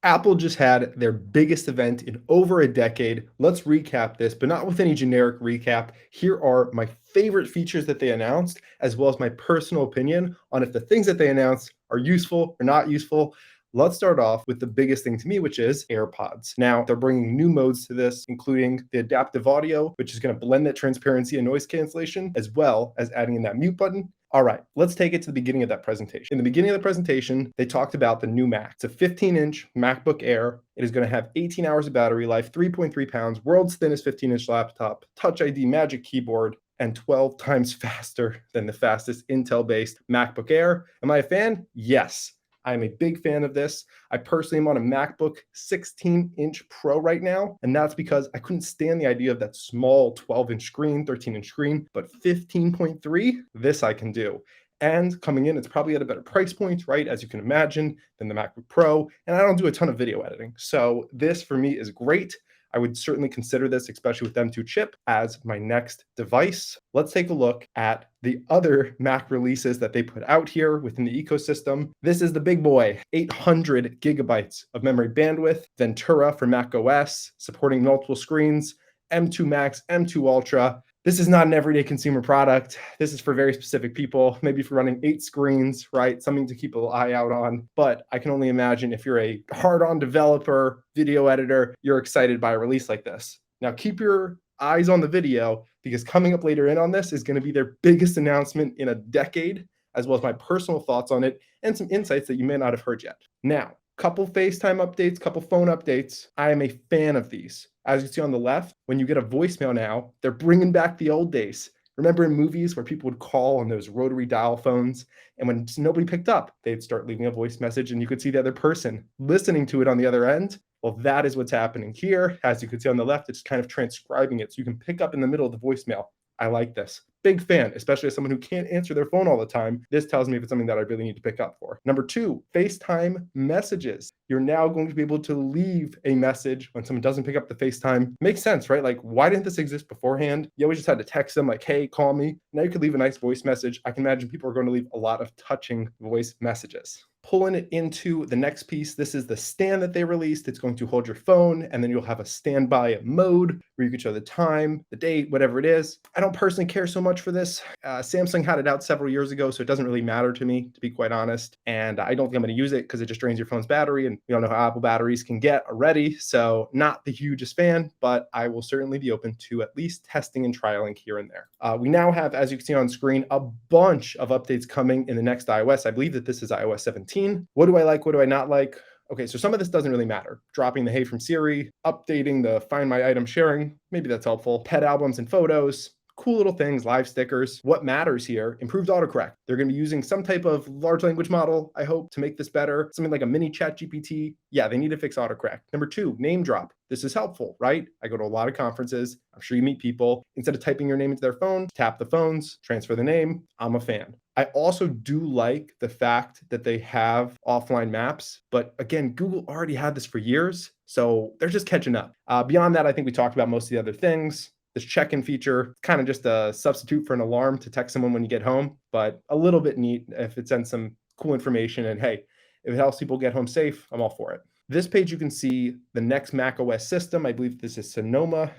Apple just had their biggest event in over a decade. Let's recap this, but not with any generic recap. Here are my favorite features that they announced, as well as my personal opinion on if the things that they announced are useful or not useful. Let's start off with the biggest thing to me, which is AirPods. Now, they're bringing new modes to this, including the adaptive audio, which is going to blend that transparency and noise cancellation, as well as adding in that mute button. All right, let's take it to the beginning of that presentation. In the beginning of the presentation, they talked about the new Mac. It's a 15-inch MacBook Air. It is going to have 18 hours of battery life, 3.3 pounds, world's thinnest 15-inch laptop, Touch ID Magic Keyboard, and 12 times faster than the fastest Intel-based MacBook Air. Am I a fan? Yes. I'm a big fan of this. I personally am on a MacBook 16-inch Pro right now, and that's because I couldn't stand the idea of that small 12-inch screen, 13-inch screen, but 15.3, this I can do. And coming in, it's probably at a better price point, right, as you can imagine, than the MacBook Pro, and I don't do a ton of video editing. So this, for me, is great. I would certainly consider this, especially with M2 chip, as my next device. Let's take a look at the other Mac releases that they put out here within the ecosystem. This is the big boy, 800 gigabytes of memory bandwidth, Ventura for Mac OS, supporting multiple screens, M2 Max, M2 Ultra. This is not an everyday consumer product. This is for very specific people, maybe for running 8 screens, right? Something to keep an eye out on. But I can only imagine if you're a hard-on developer, video editor, you're excited by a release like this. Now keep your eyes on the video, because coming up later in on this is going to be their biggest announcement in a decade, as well as my personal thoughts on it and some insights that you may not have heard yet. Now, couple FaceTime updates, couple phone updates. I am a fan of these. As you see on the left, when you get a voicemail now, they're bringing back the old days. Remember in movies where people would call on those rotary dial phones, and when nobody picked up, they'd start leaving a voice message and you could see the other person listening to it on the other end? Well, that is what's happening here. As you can see on the left, it's kind of transcribing it so you can pick up in the middle of the voicemail. I like this. Big fan, especially as someone who can't answer their phone all the time. This tells me if it's something that I really need to pick up for. Number 2, FaceTime messages. You're now going to be able to leave a message when someone doesn't pick up the FaceTime. Makes sense, right? Like, why didn't this exist beforehand? You always just had to text them like, hey, call me. Now you could leave a nice voice message. I can imagine people are going to leave a lot of touching voice messages. Pulling it into the next piece, this is the stand that they released. It's going to hold your phone, and then you'll have a standby mode where you can show the time, the date, whatever it is. I don't personally care so much for this. Samsung had it out several years ago, so it doesn't really matter to me, to be quite honest. And I don't think I'm going to use it because it just drains your phone's battery, and we all know how Apple batteries can get already. So not the hugest fan, but I will certainly be open to at least testing and trialing here and there. We now have, as you can see on screen, a bunch of updates coming in the next iOS. I believe that this is iOS 17. What do I like? What do I not like? Okay, so some of this doesn't really matter. Dropping the Hey from Siri, updating the Find My Item sharing, maybe that's helpful. Pet albums and photos, cool little things, live stickers. What matters here, improved autocorrect. They're going to be using some type of large language model, I hope, to make this better. Something like a mini chat GPT. Yeah, they need to fix autocorrect. Number 2, name drop. This is helpful, right? I go to a lot of conferences. I'm sure you meet people. Instead of typing your name into their phone, tap the phones, transfer the name. I'm a fan. I also do like the fact that they have offline maps, but again, Google already had this for years, so they're just catching up. Beyond that, I think we talked about most of the other things. This check-in feature, kind of just a substitute for an alarm to text someone when you get home, but a little bit neat if it sends some cool information. And hey, if it helps people get home safe, I'm all for it. This page, you can see the next Mac OS system. I believe this is Sonoma.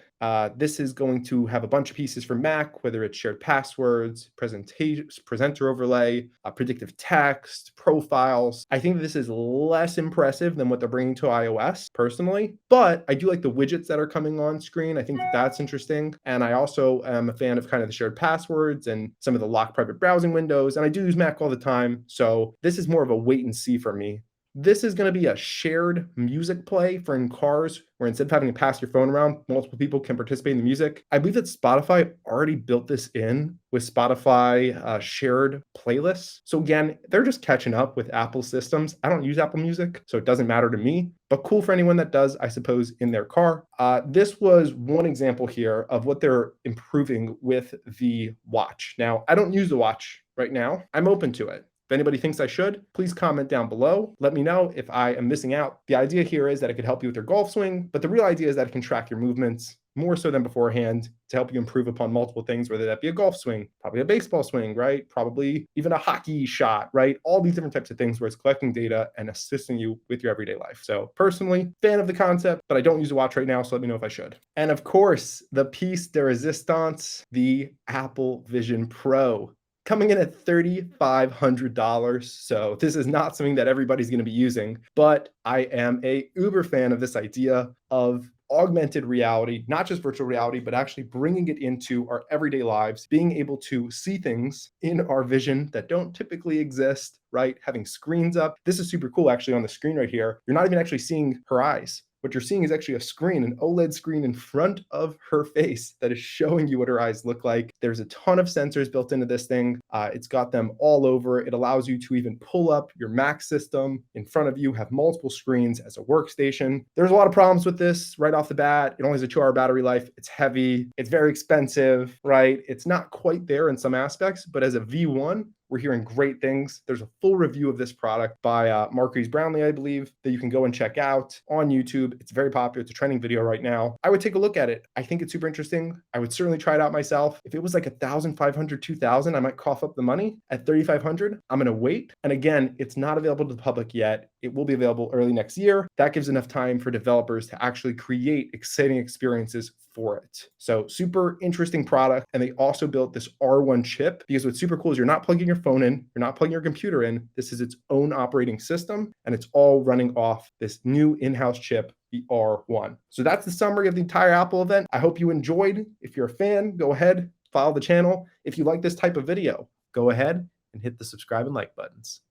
This is going to have a bunch of pieces for Mac, whether it's shared passwords, presenter overlay, predictive text, profiles. I think this is less impressive than what they're bringing to iOS, personally, but I do like the widgets that are coming on screen. I think that's interesting. And I also am a fan of kind of the shared passwords and some of the lock private browsing windows. And I do use Mac all the time. So this is more of a wait and see for me. This is going to be a shared music play for in cars, where instead of having to pass your phone around, multiple people can participate in the music. I believe that Spotify already built this in with Spotify shared playlists. So again, they're just catching up with Apple systems. I don't use Apple Music, so it doesn't matter to me, but cool for anyone that does, I suppose, in their car. This was one example here of what they're improving with the watch. Now, I don't use the watch right now. I'm open to it. If anybody thinks I should, please comment down below. Let me know if I am missing out. The idea here is that it could help you with your golf swing, but the real idea is that it can track your movements more so than beforehand to help you improve upon multiple things, whether that be a golf swing, probably a baseball swing, right? Probably even a hockey shot, right? All these different types of things where it's collecting data and assisting you with your everyday life. So personally, fan of the concept, but I don't use a watch right now, so let me know if I should. And of course, the piece de resistance, the Apple Vision Pro, coming in at $3,500. So this is not something that everybody's going to be using, but I am a uber fan of this idea of augmented reality, not just virtual reality, but actually bringing it into our everyday lives, being able to see things in our vision that don't typically exist, right? Having screens up. This is super cool actually on the screen right here. You're not even actually seeing her eyes. What you're seeing is actually a screen, an OLED screen in front of her face that is showing you what her eyes look like. There's a ton of sensors built into this thing. It's got them all over. It allows you to even pull up your Mac system in front of you, have multiple screens as a workstation. There's a lot of problems with this right off the bat. It only has a 2-hour battery life. It's heavy. It's very expensive, right? It's not quite there in some aspects, but as a V1, we're hearing great things. There's a full review of this product by Marquise Brownlee, I believe, that you can go and check out on YouTube. It's very popular. It's a trending video right now. I would take a look at it. I think it's super interesting. I would certainly try it out myself. If it was like 1,500, 2,000, I might cough up the money. At 3,500, I'm going to wait. And again, it's not available to the public yet. It will be available early next year. That gives enough time for developers to actually create exciting experiences for it. So super interesting product. And they also built this R1 chip because what's super cool is you're not plugging your phone in, you're not plugging your computer in. This is its own operating system and it's all running off this new in-house chip, the R1. So that's the summary of the entire Apple event. I hope you enjoyed. If you're a fan, go ahead, follow the channel. If you like this type of video, go ahead and hit the subscribe and like buttons.